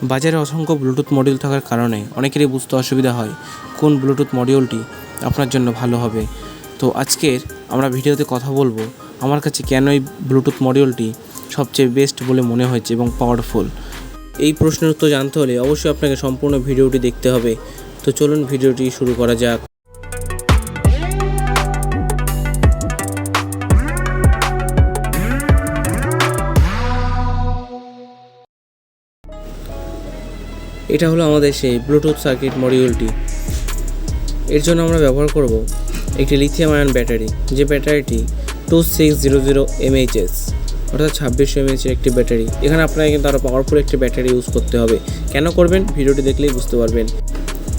বাজারে অসংখ্য Bluetooth module থাকার কারণে অনেকেরই বুঝতে অসুবিধা হয় কোন ব্লুটুথ মডিউলটি আপনার জন্য ভালো হবে। তো আজকের আমরা ভিডিওতে কথা বলবো আমার কাছে কেন এই ব্লুটুথ মডিউলটি সবচেয়ে বেস্ট বলে মনে হয়েছে এবং পাওয়ারফুল। এই প্রশ্নের উত্তর জানতে হলে অবশ্যই আপনাকে সম্পূর্ণ ভিডিওটি দেখতে হবে। তো চলুন ভিডিওটি শুরু করা যাক। এটা হলো আমাদের সেই ব্লুটুথ সার্কিট মডিউলটি। এর জন্য আমরা ব্যবহার করব একটি লিথিয়াম আয়ন ব্যাটারি, যে ব্যাটারিটি 2600 mAh অর্থাৎ 2600 mAh একটি ব্যাটারি। এখানে আপনাকে কিন্তু আরও পাওয়ারফুল একটি ব্যাটারি ইউজ করতে হবে। কেন করবেন ভিডিওটি দেখলেই বুঝতে পারবেন।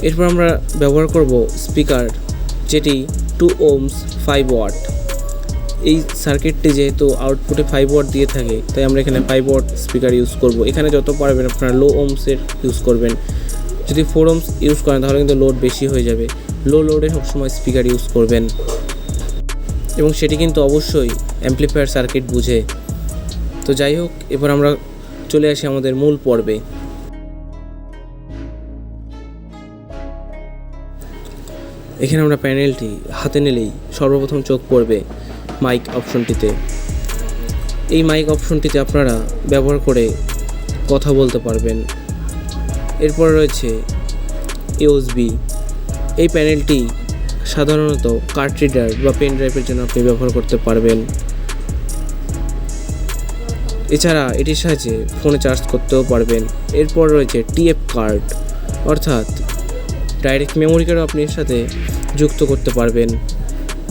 এরপর আমরা ব্যবহার করব স্পিকার, যেটি 2 ohms 5 ওয়াট। এই সার্কিটটি যেহেতু আউটপুটে 5 ওয়াট দিয়ে থাকে, তাই আমরা এখানে 5 ওয়াট স্পিকার ইউজ করব। এখানে যত পারবেন আপনারা লো ওমসের ইউজ করবেন। যদি 4 ohms ইউজ করেন তাহলে কিন্তু লোড বেশি হয়ে যাবে। লো লোডে সবসময় স্পিকার ইউজ করবেন এবং সেটি কিন্তু অবশ্যই অ্যাম্পলিফায়ার সার্কিট বুঝে। তো যাই হোক, এবার আমরা চলে আসি আমাদের মূল পর্বে। এখানে আমরা প্যানেলটি হাতে নিলেই সর্বপ্রথম চোখ পড়বে মাইক অপশনটিতে। এই মাইক অপশনটিতে আপনারা ব্যবহার করে কথা বলতে পারবেন। এরপর রয়েছে ইউএসবি। এই প্যানেলটি সাধারণত কার্ড রিডার বা পেন ড্রাইভের জন্য আপনি ব্যবহার করতে পারবেন। এছাড়া এটির সাহায্যে ফোনে চার্জ করতেও পারবেন। এরপর রয়েছে টিএফ কার্ড, অর্থাৎ ডাইরেক্ট মেমোরি কার্ডও আপনি এর সাথে যুক্ত করতে পারবেন।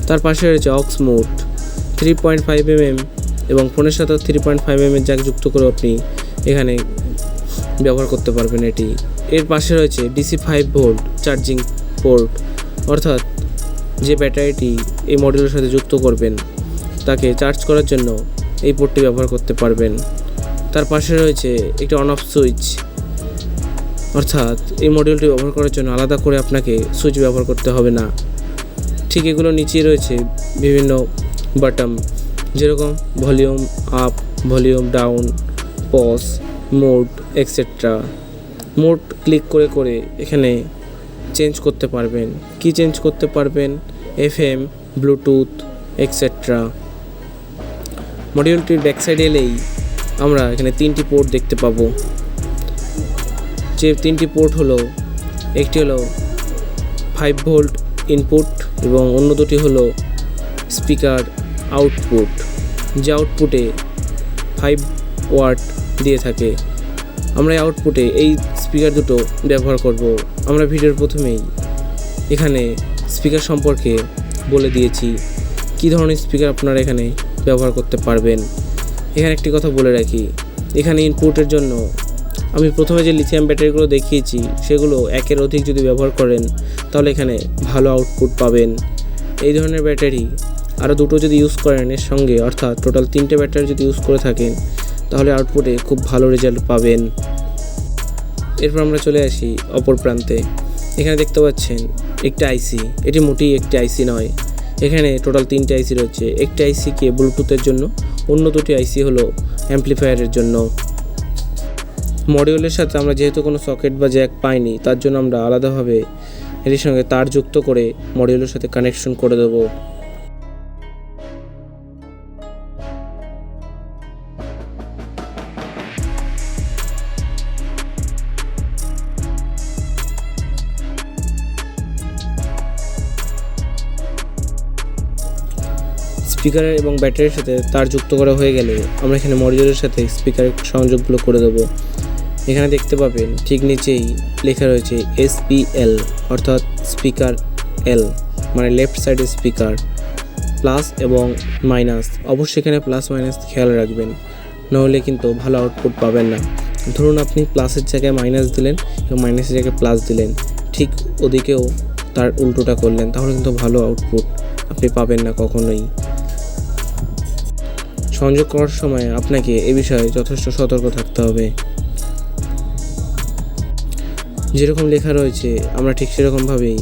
তার পাশে রয়েছে অক্স মোড 3.5 mm এবং ফোনের সাথেও 3.5 mm জ্যাক যুক্ত করে আপনি এখানে ব্যবহার করতে পারবেন এটি। এর পাশে রয়েছে ডিসি 5 ভোল্ট চার্জিং পোর্ট, অর্থাৎ যে ব্যাটারিটি এই মডিউলের সাথে যুক্ত করবেন তাকে চার্জ করার জন্য এই পোর্টটি ব্যবহার করতে পারবেন। তার পাশে রয়েছে একটি অন অফ সুইচ, অর্থাৎ এই মডিউলটি ব্যবহার করার জন্য আলাদা করে আপনাকে সুইচ ব্যবহার করতে হবে না। ঠিক এগুলো নিচেই রয়েছে বিভিন্ন বাটন, যেরকম volume up, volume down, pause, mode etcetera. Mode click করে করে এখানে চেঞ্জ করতে পারবেন। কি চেঞ্জ করতে পারবেন? FM, bluetooth extra. মডিউলটির ব্যাক সাইডে এলেই আমরা এখানে 3টি পোর্ট দেখতে পাবো। যে 3টি পোর্ট হলো, একটি হলো 5 ভোল্ট ইনপুট এবং অন্য দুটি হলো স্পিকার আউটপুট, যে আউটপুটে 5 ওয়াট দিয়ে থাকে। আমরা এই আউটপুটে এই স্পিকার দুটো ব্যবহার করব। আমরা ভিডিওর প্রথমেই এখানে স্পিকার সম্পর্কে বলে দিয়েছি, কী ধরনের স্পিকার আপনারা এখানে ব্যবহার করতে পারবেন। এখানে একটি কথা বলে রাখি, এখানে ইনপুটের জন্য আমি প্রথমে যে লিথিয়াম ব্যাটারিগুলো দেখিয়েছি সেগুলো একের অধিক যদি ব্যবহার করেন তাহলে এখানে ভালো আউটপুট পাবেন। এই ধরনের ব্যাটারি আরও দুটো যদি ইউজ করেন এর সঙ্গে, অর্থাৎ টোটাল 3টে ব্যাটারি যদি ইউজ করে থাকেন তাহলে আউটপুটে খুব ভালো রেজাল্ট পাবেন। এরপর আমরা চলে আসি অপর প্রান্তে। এখানে দেখতে পাচ্ছেন একটি আইসি। এটি মোটেই একটি আইসি নয়, এখানে টোটাল 3টে আইসি রয়েছে। একটি আইসিকে ব্লুটুথের জন্য, অন্য দুটি আইসি হলো অ্যাম্পলিফায়ারের জন্য। মডিউলের সাথে আমরা যেহেতু কোনো সকেট বা জ্যাক পাইনি, তার জন্য আমরা আলাদাভাবে এটির সঙ্গে তার যুক্ত করে মডিউলের সাথে কানেকশন করে দেবো। স্পিকারের এবং ব্যাটারির সাথে তার যুক্ত করা হয়ে গেলে আমরা এখানে মডিউলের সাথে স্পিকারের সংযোগগুলো করে দেবো। এখানে দেখতে পাবেন ঠিক নিচেই লেখা রয়েছে SPL, অর্থাৎ স্পিকার L, মানে লেফট সাইডের স্পিকার। প্লাস এবং মাইনাস, অবশ্যই এখানে প্লাস মাইনাস খেয়াল রাখবেন, নাহলে কিন্তু ভালো আউটপুট পাবেন না। ধরুন আপনি প্লাসের জায়গায় মাইনাস দিলেন এবং মাইনাসের জায়গায় প্লাস দিলেন, ঠিক ওদিকেও তার উল্টোটা করলেন, তাহলে কিন্তু ভালো আউটপুট আপনি পাবেন না কখনোই। সংযোগ করার সময় আপনাকে এ বিষয়ে যথেষ্ট সতর্ক থাকতে হবে। যেরকম লেখা রয়েছে আমরা ঠিক সেরকমভাবেই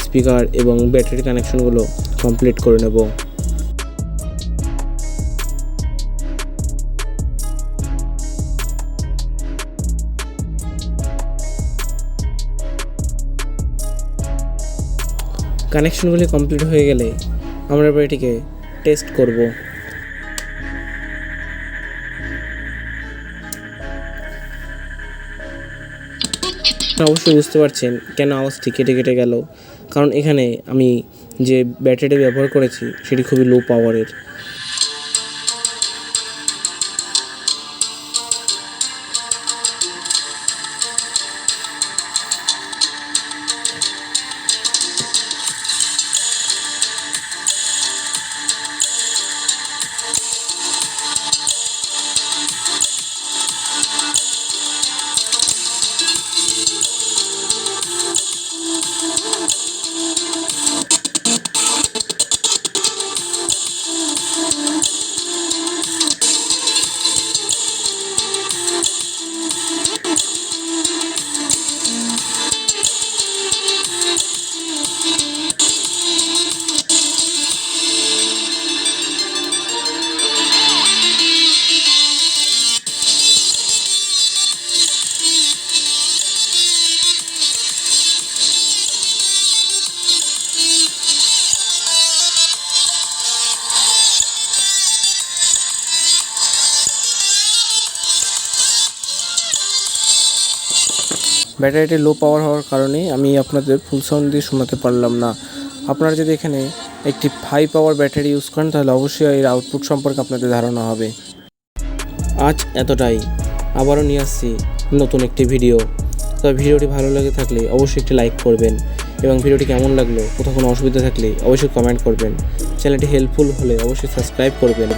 স্পিকার এবং ব্যাটারি কানেকশনগুলো কমপ্লিট করে নেব। কানেকশনগুলি কমপ্লিট হয়ে গেলে আমরা এবার এটিকে টেস্ট করব। অবশ্যই বুঝতে পারছেন কেন আওয়াজটি কেটে কেটে গেল, কারণ এখানে আমি যে ব্যাটারিটি ব্যবহার করেছি সেটি খুবই লো পাওয়ারের। ব্যাটারিটি লো পাওয়ার হওয়ার কারণে আমি আপনাদের ফুল সাউন্ড দিয়ে শোনাতে পারলাম না। আপনারা যদি এখানে একটি হাই পাওয়ার ব্যাটারি ইউজ করেন তাহলে অবশ্যই এর আউটপুট সম্পর্কে আপনাদের ধারণা হবে। আজ এতটাই, আবারও নিয়ে আসছি নতুন একটি ভিডিও। তবে ভিডিওটি ভালো লেগে থাকলে অবশ্যই একটি লাইক করবেন এবং ভিডিওটি কেমন লাগলো, কোথাও কোনো অসুবিধা থাকলে অবশ্যই কমেন্ট করবেন। চ্যানেলটি হেল্পফুল হলে অবশ্যই সাবস্ক্রাইব করবেন।